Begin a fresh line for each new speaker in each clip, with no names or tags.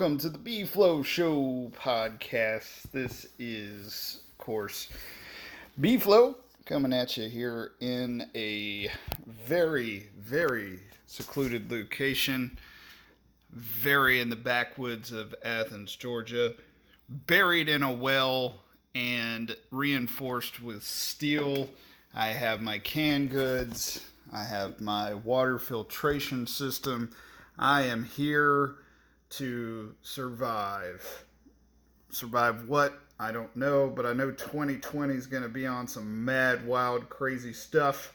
welcome to the B-Flow Show podcast. This is, of course, B-Flow coming at you here in a very, very secluded location, very in the backwoods of Athens, Georgia, buried in a well and reinforced with steel. I have my canned goods. I have my water filtration system. I am here to survive. Survive what? I don't know, but I know 2020 is going to be on some mad, wild, crazy stuff.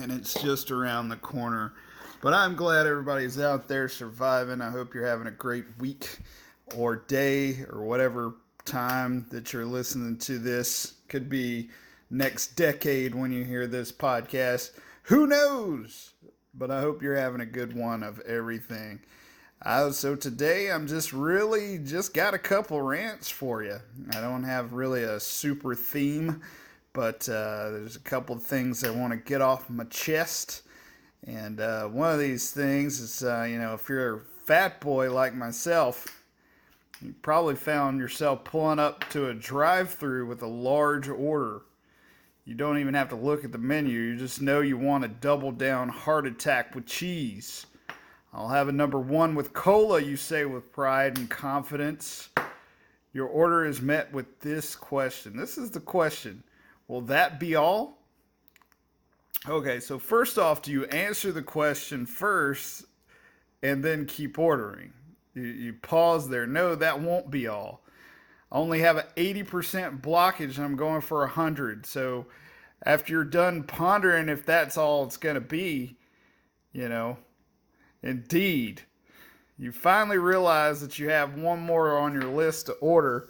And it's just around the corner. But I'm glad everybody's out there surviving. I hope you're having a great week or day or whatever time that you're listening to this. Could be next decade when you hear this podcast. Who knows? But I hope you're having a good one of everything. So today I'm just got a couple rants for you. I don't have really a super theme, but there's a couple of things I want to get off my chest. And one of these things is, if you're a fat boy like myself, you probably found yourself pulling up to a drive-thru with a large order. You don't even have to look at the menu. You just know you want a double down heart attack with cheese. I'll have a number one with cola, you say with pride and confidence. Your order is met with this question. This is the question. Will that be all? Okay, so first off, do you answer the question first and then keep ordering? You pause there. No, that won't be all. I only have an 80% blockage and I'm going for 100. So after you're done pondering if that's all it's going to be, indeed, you finally realize that you have one more on your list to order,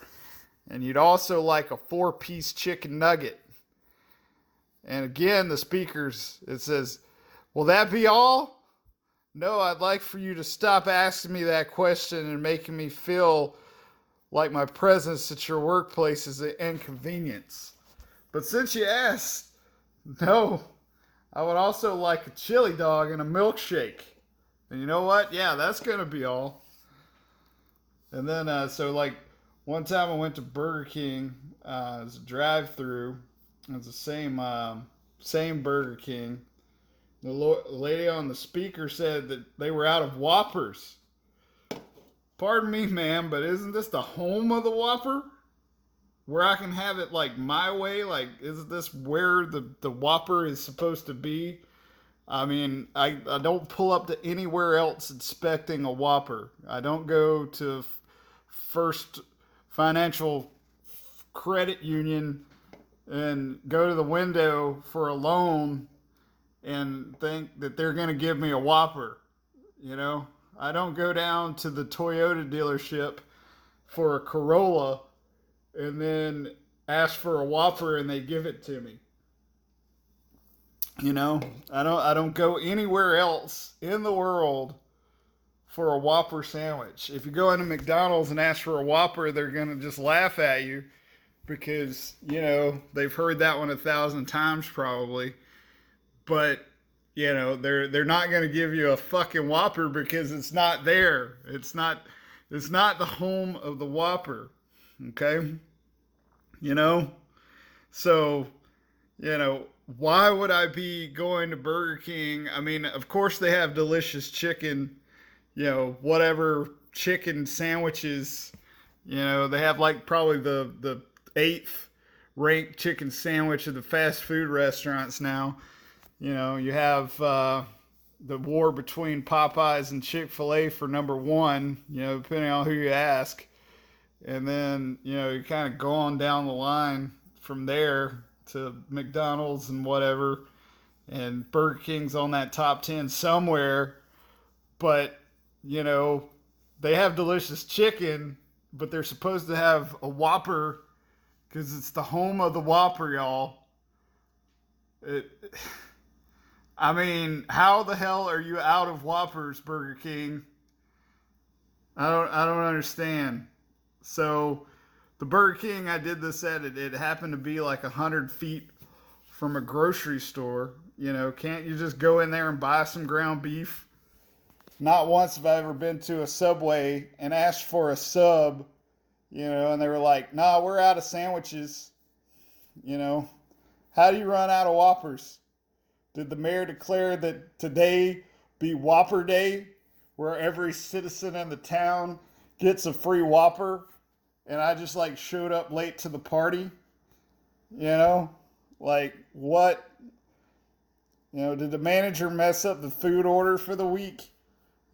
and you'd also like a 4-piece chicken nugget. And again, the speakers, it says, will that be all? No, I'd like for you to stop asking me that question and making me feel like my presence at your workplace is an inconvenience. But since you asked, no, I would also like a chili dog and a milkshake. And you know what? Yeah, that's going to be all. And then, one time I went to Burger King. It was a drive-thru. It was the same Burger King. The lady on the speaker said that they were out of Whoppers. Pardon me, ma'am, but isn't this the home of the Whopper? Where I can have it like my way? Like, isn't this where the Whopper is supposed to be? I mean, I don't pull up to anywhere else expecting a Whopper. I don't go to First Financial Credit Union and go to the window for a loan and think that they're going to give me a Whopper. I don't go down to the Toyota dealership for a Corolla and then ask for a Whopper and they give it to me. I don't go anywhere else in the world for a Whopper sandwich. If you go into McDonald's and ask for a Whopper, they're going to just laugh at you because, they've heard that one 1,000 times probably. But, they're not going to give you a fucking Whopper because it's not there. It's not the home of the Whopper. Okay? So, why would I be going to Burger King? I mean, of course they have delicious chicken, whatever chicken sandwiches. They have like probably the 8th ranked chicken sandwich at the fast food restaurants now. You have the war between Popeyes and Chick-fil-A for number one, depending on who you ask. And then, you kind of go on down the line from there to McDonald's and whatever. And Burger King's on that top 10 somewhere. But, they have delicious chicken, but they're supposed to have a Whopper because it's the home of the Whopper, y'all. I mean, how the hell are you out of Whoppers, Burger King? I don't understand. So the Burger King I did this at, it happened to be like 100 feet from a grocery store. Can't you just go in there and buy some ground beef? Not once have I ever been to a Subway and asked for a sub, and they were like, nah, we're out of sandwiches, you know. How do you run out of Whoppers? Did the mayor declare that today be Whopper Day, where every citizen in the town gets a free Whopper? And I just like showed up late to the party, you know? Like, what? Did the manager mess up the food order for the week?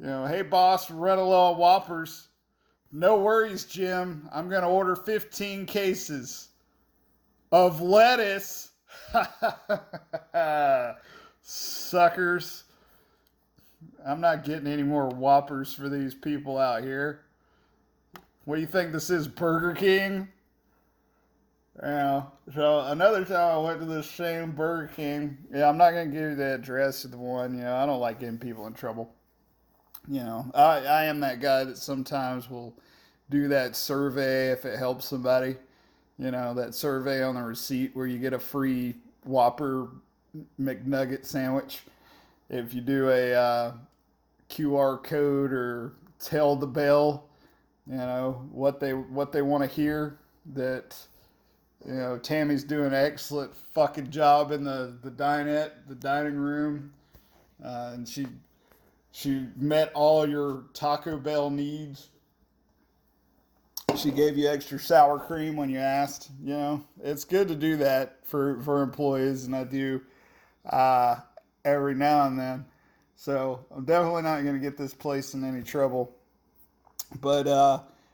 Hey boss, we're running low on Whoppers. No worries, Jim. I'm going to order 15 cases of lettuce. Suckers. I'm not getting any more Whoppers for these people out here. What do you think this is, Burger King? So another time I went to this same Burger King. Yeah, I'm not going to give you the address of the one. I don't like getting people in trouble. I am that guy that sometimes will do that survey if it helps somebody. That survey on the receipt where you get a free Whopper McNugget sandwich if you do a QR code or tell the bell, what they want to hear. That Tammy's doing an excellent fucking job in the dining room, and she met all your Taco Bell needs. She gave you extra sour cream when you asked. It's good to do that for employees, and I do every now and then. So I'm definitely not going to get this place in any trouble. But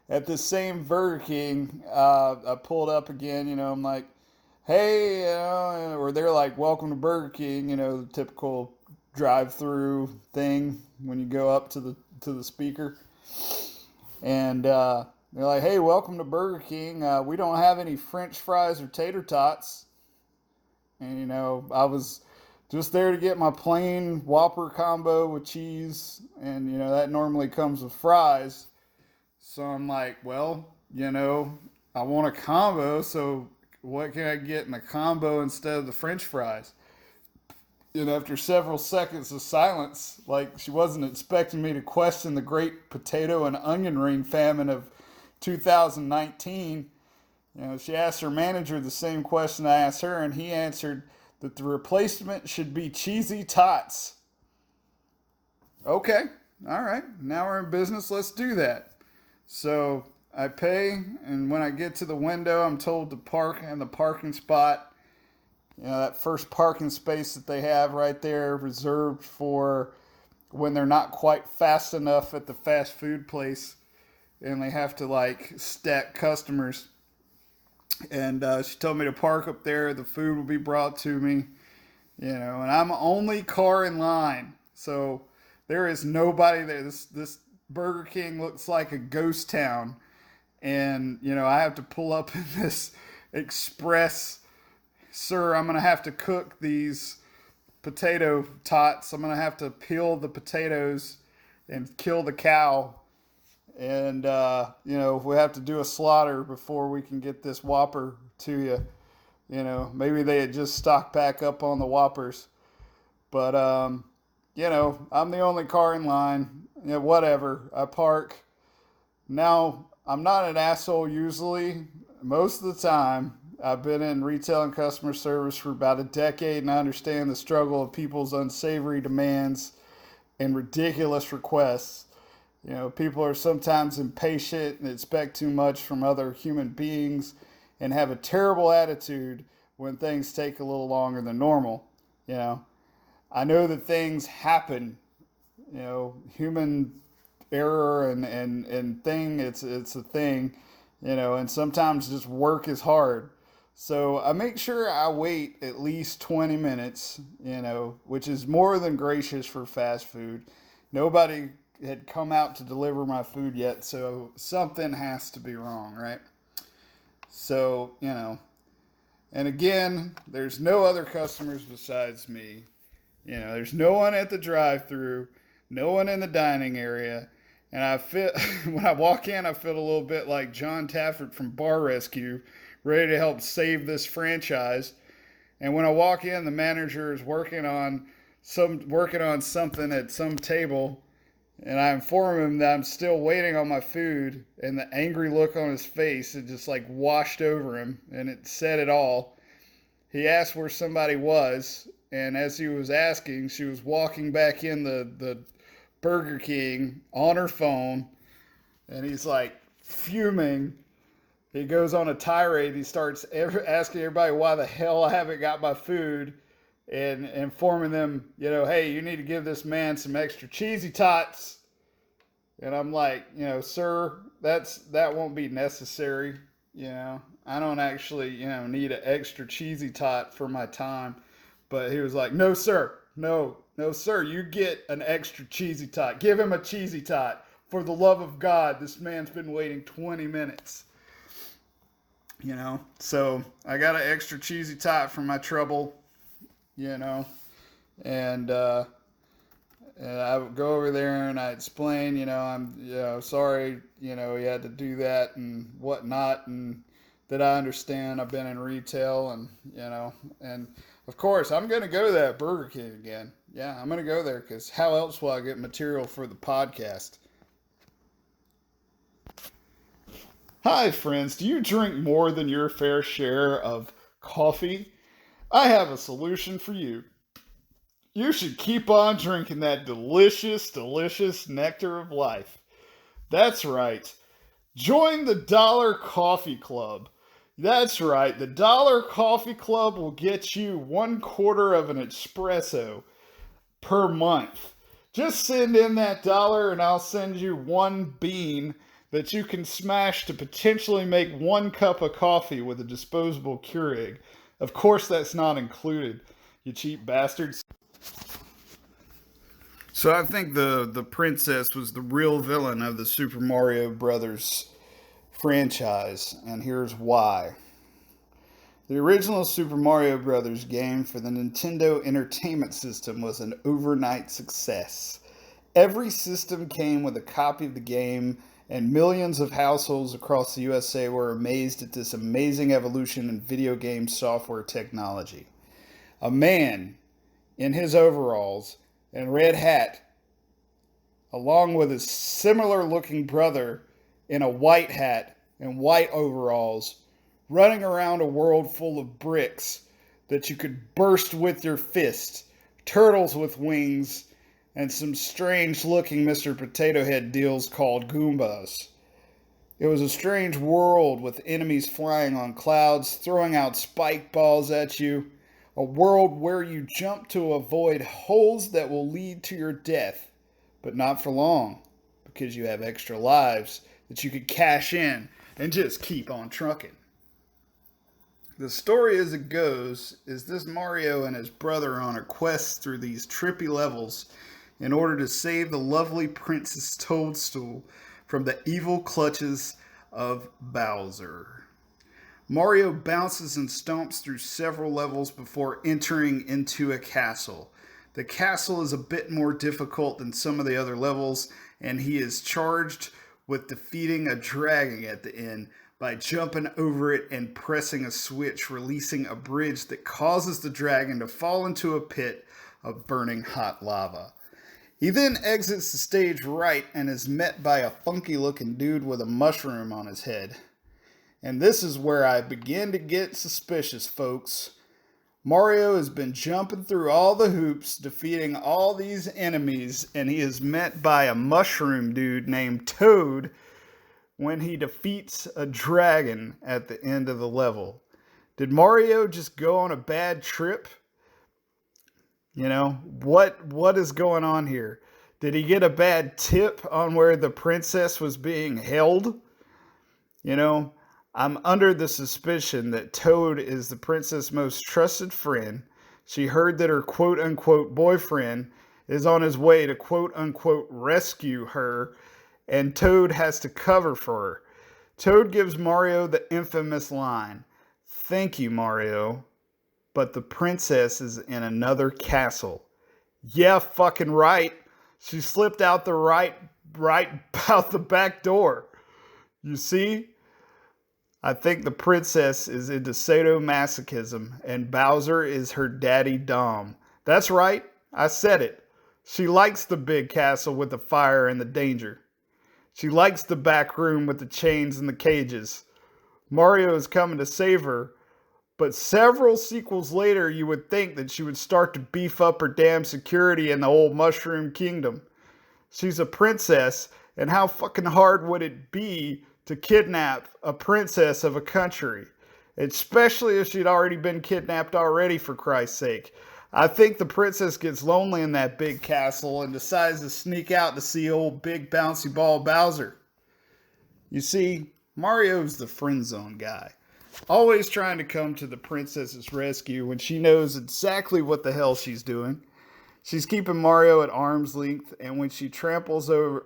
at this same Burger King, I pulled up again. I'm like, hey, or they're like, welcome to Burger King. The typical drive-through thing when you go up to the speaker, and they're like, hey, welcome to Burger King. We don't have any French fries or tater tots. And, I was just there to get my plain Whopper combo with cheese. And, that normally comes with fries. So I'm like, well, I want a combo. So what can I get in a combo instead of the French fries? After several seconds of silence, like she wasn't expecting me to question the great potato and onion ring famine of 2019. She asked her manager the same question I asked her, and he answered that the replacement should be cheesy tots. Okay, all right, now we're in business, let's do that. So I pay, and when I get to the window, I'm told to park in the parking spot. That first parking space that they have right there reserved for when they're not quite fast enough at the fast food place and they have to like stack customers. And she told me to park up there. The food will be brought to me, and I'm the only car in line. So there is nobody there. This Burger King looks like a ghost town. And, I have to pull up in this express. Sir, I'm going to have to cook these potato tots. I'm going to have to peel the potatoes and kill the cow. And, we have to do a slaughter before we can get this Whopper to you. Maybe they had just stocked back up on the Whoppers. But, I'm the only car in line. Whatever. I park. Now, I'm not an asshole usually. Most of the time, I've been in retail and customer service for about a decade, and I understand the struggle of people's unsavory demands and ridiculous requests. People are sometimes impatient and expect too much from other human beings and have a terrible attitude when things take a little longer than normal. I know that things happen, human error and thing, it's a thing, and sometimes just work is hard. So I make sure I wait at least 20 minutes, which is more than gracious for fast food. Nobody had come out to deliver my food yet, so something has to be wrong, right? So, and again, there's no other customers besides me. There's no one at the drive-through, no one in the dining area. And I feel, when I walk in, I feel a little bit like John Tafford from Bar Rescue, ready to help save this franchise. And when I walk in, the manager is working on something at some table, And I inform him that I'm still waiting on my food, and the angry look on his face had just like washed over him, and it said it all. He asked where somebody was, and as he was asking, she was walking back in the Burger King on her phone, and he's like fuming. He goes on a tirade. He starts asking everybody why the hell I haven't got my food, and informing them, hey, you need to give this man some extra cheesy tots. And I'm like, sir, that won't be necessary. I don't actually, need an extra cheesy tot for my time. But he was like, no, sir, no, sir, you get an extra cheesy tot. Give him a cheesy tot. For the love of God, this man's been waiting 20 minutes. So I got an extra cheesy tot for my trouble, and I would go over there and I explain, I'm, sorry, he had to do that and whatnot, and that I understand. I've been in retail, and and of course I'm going to go to that Burger King again. Yeah, I'm going to go there because how else will I get material for the podcast? Hi, friends. Do you drink more than your fair share of coffee? I have a solution for you. You should keep on drinking that delicious, delicious nectar of life. That's right. Join the Dollar Coffee Club. That's right. The Dollar Coffee Club will get you 1/4 of an espresso per month. Just send in that dollar and I'll send you 1 bean that you can smash to potentially make 1 cup of coffee with a disposable Keurig. Of course, that's not included, you cheap bastards. So I think the princess was the real villain of the Super Mario Brothers franchise, and here's why. The original Super Mario Brothers game for the Nintendo Entertainment System was an overnight success. Every system came with a copy of the game, and millions of households across the USA were amazed at this amazing evolution in video game software technology. A man in his overalls and red hat, along with his similar looking brother in a white hat and white overalls, running around a world full of bricks that you could burst with your fist, turtles with wings, and some strange looking Mr. Potato Head deals called Goombas. It was a strange world with enemies flying on clouds, throwing out spike balls at you. A world where you jump to avoid holes that will lead to your death, but not for long, because you have extra lives that you could cash in and just keep on trucking. The story as it goes is this Mario and his brother are on a quest through these trippy levels in order to save the lovely Princess Toadstool from the evil clutches of Bowser. Mario bounces and stomps through several levels before entering into a castle. The castle is a bit more difficult than some of the other levels, and he is charged with defeating a dragon at the end by jumping over it and pressing a switch, releasing a bridge that causes the dragon to fall into a pit of burning hot lava. He then exits the stage right and is met by a funky looking dude with a mushroom on his head. And this is where I begin to get suspicious, folks. Mario has been jumping through all the hoops, defeating all these enemies, and he is met by a mushroom dude named Toad when he defeats a dragon at the end of the level. Did Mario just go on a bad trip? What is going on here? Did he get a bad tip on where the princess was being held? I'm under the suspicion that Toad is the princess' most trusted friend. She heard that her quote-unquote boyfriend is on his way to quote-unquote rescue her, and Toad has to cover for her. Toad gives Mario the infamous line, "Thank you, Mario, but the princess is in another castle." Yeah, fucking right. She slipped out the right out the back door. You see? I think the princess is into sadomasochism, and Bowser is her daddy Dom. That's right, I said it. She likes the big castle with the fire and the danger. She likes the back room with the chains and the cages. Mario is coming to save her, but several sequels later, you would think that she would start to beef up her damn security in the old Mushroom Kingdom. She's a princess, and how fucking hard would it be to kidnap a princess of a country? Especially if she'd already been kidnapped already, for Christ's sake. I think the princess gets lonely in that big castle and decides to sneak out to see old big bouncy ball Bowser. You see, Mario's the friend zone guy. Always trying to come to the princess's rescue when she knows exactly what the hell she's doing. She's keeping Mario at arm's length, and when he tramples over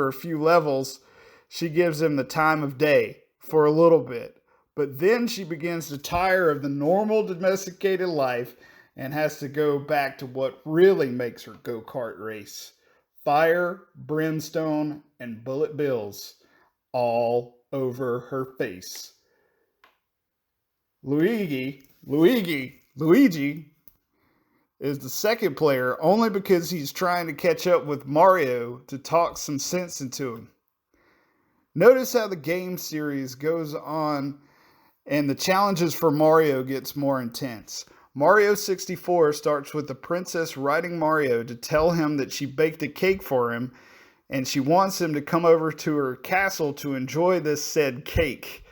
a few levels, she gives him the time of day for a little bit. But then she begins to tire of the normal domesticated life and has to go back to what really makes her go-kart race. Fire, brimstone, and bullet bills all over her face. Luigi is the second player only because he's trying to catch up with Mario to talk some sense into him. Notice how the game series goes on and the challenges for Mario gets more intense. Mario 64 starts with the princess writing Mario to tell him that she baked a cake for him and she wants him to come over to her castle to enjoy this said cake.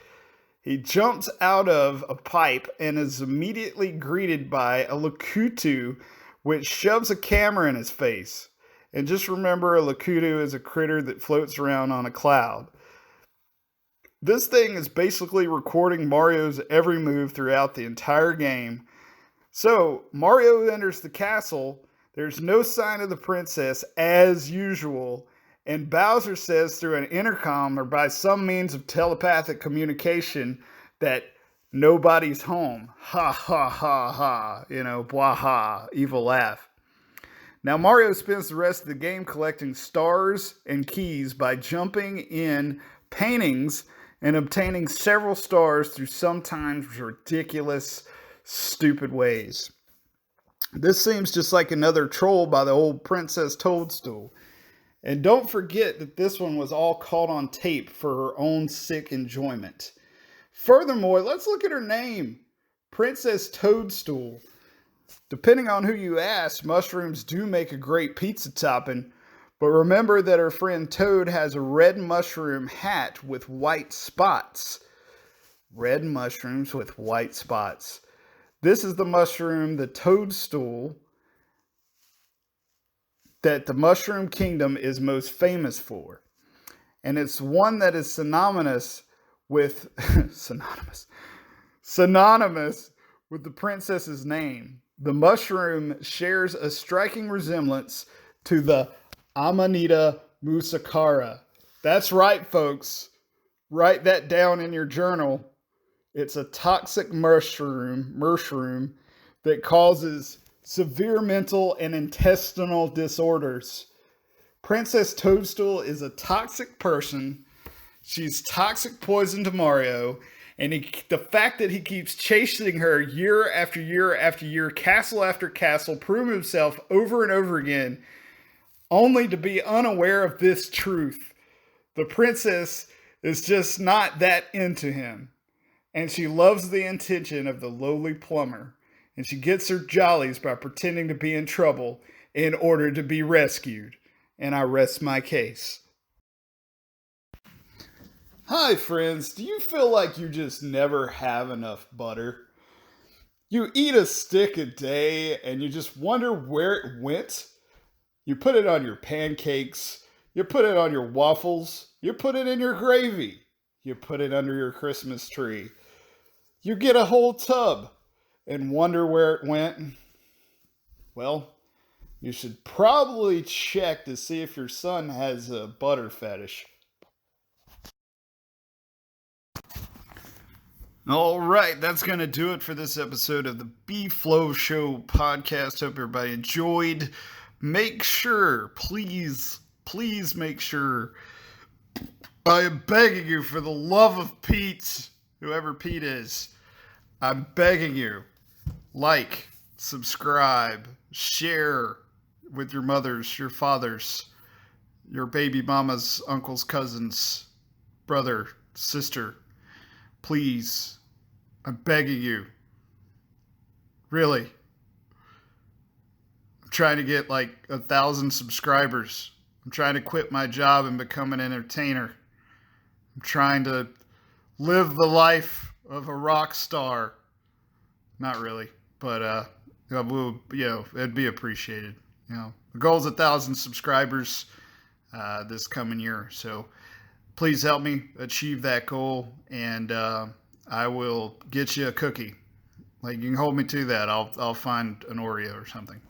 He jumps out of a pipe and is immediately greeted by a Lakutu, which shoves a camera in his face. And just remember, a Lakutu is a critter that floats around on a cloud. This thing is basically recording Mario's every move throughout the entire game. So, Mario enters the castle. There's no sign of the princess, as usual. And Bowser says through an intercom or by some means of telepathic communication that nobody's home. Ha ha ha ha. Blah ha. Evil laugh. Now Mario spends the rest of the game collecting stars and keys by jumping in paintings and obtaining several stars through sometimes ridiculous, stupid ways. This seems just like another troll by the old Princess Toadstool. And don't forget that this one was all caught on tape for her own sick enjoyment. Furthermore, let's look at her name. Princess Toadstool. Depending on who you ask, mushrooms do make a great pizza topping. But remember that her friend Toad has a red mushroom hat with white spots. Red mushrooms with white spots. This is the mushroom, the toadstool, that the Mushroom Kingdom is most famous for. And it's one that is synonymous with synonymous with the princess's name. The mushroom shares a striking resemblance to the Amanita muscaria. That's right, folks. Write that down in your journal. It's a toxic mushroom that causes severe mental and intestinal disorders. Princess Toadstool is a toxic person. She's toxic poison to Mario. And the fact that he keeps chasing her year after year after year, castle after castle, prove himself over and over again, only to be unaware of this truth. The princess is just not that into him. And she loves the attention of the lowly plumber. And she gets her jollies by pretending to be in trouble in order to be rescued. And I rest my case. Hi friends, do you feel like you just never have enough butter? You eat a stick a day and you just wonder where it went? You put it on your pancakes, you put it on your waffles, you put it in your gravy, you put it under your Christmas tree. You get a whole tub and wonder where it went. Well, you should probably check to see if your son has a butter fetish. All right, that's going to do it for this episode of the B-Flow Show podcast. Hope everybody enjoyed. Make sure, please make sure, I am begging you for the love of Pete, whoever Pete is, I'm begging you, like, subscribe, share, with your mothers, your fathers, your baby mamas, uncles, cousins, brother, sister. Please, I'm begging you. Really. I'm trying to get like 1,000 subscribers. I'm trying to quit my job and become an entertainer. I'm trying to live the life of a rock star. Not really, but it'd be appreciated. The goal is 1,000 subscribers this coming year. So please help me achieve that goal, and I will get you a cookie. Like, you can hold me to that. I'll find an Oreo or something.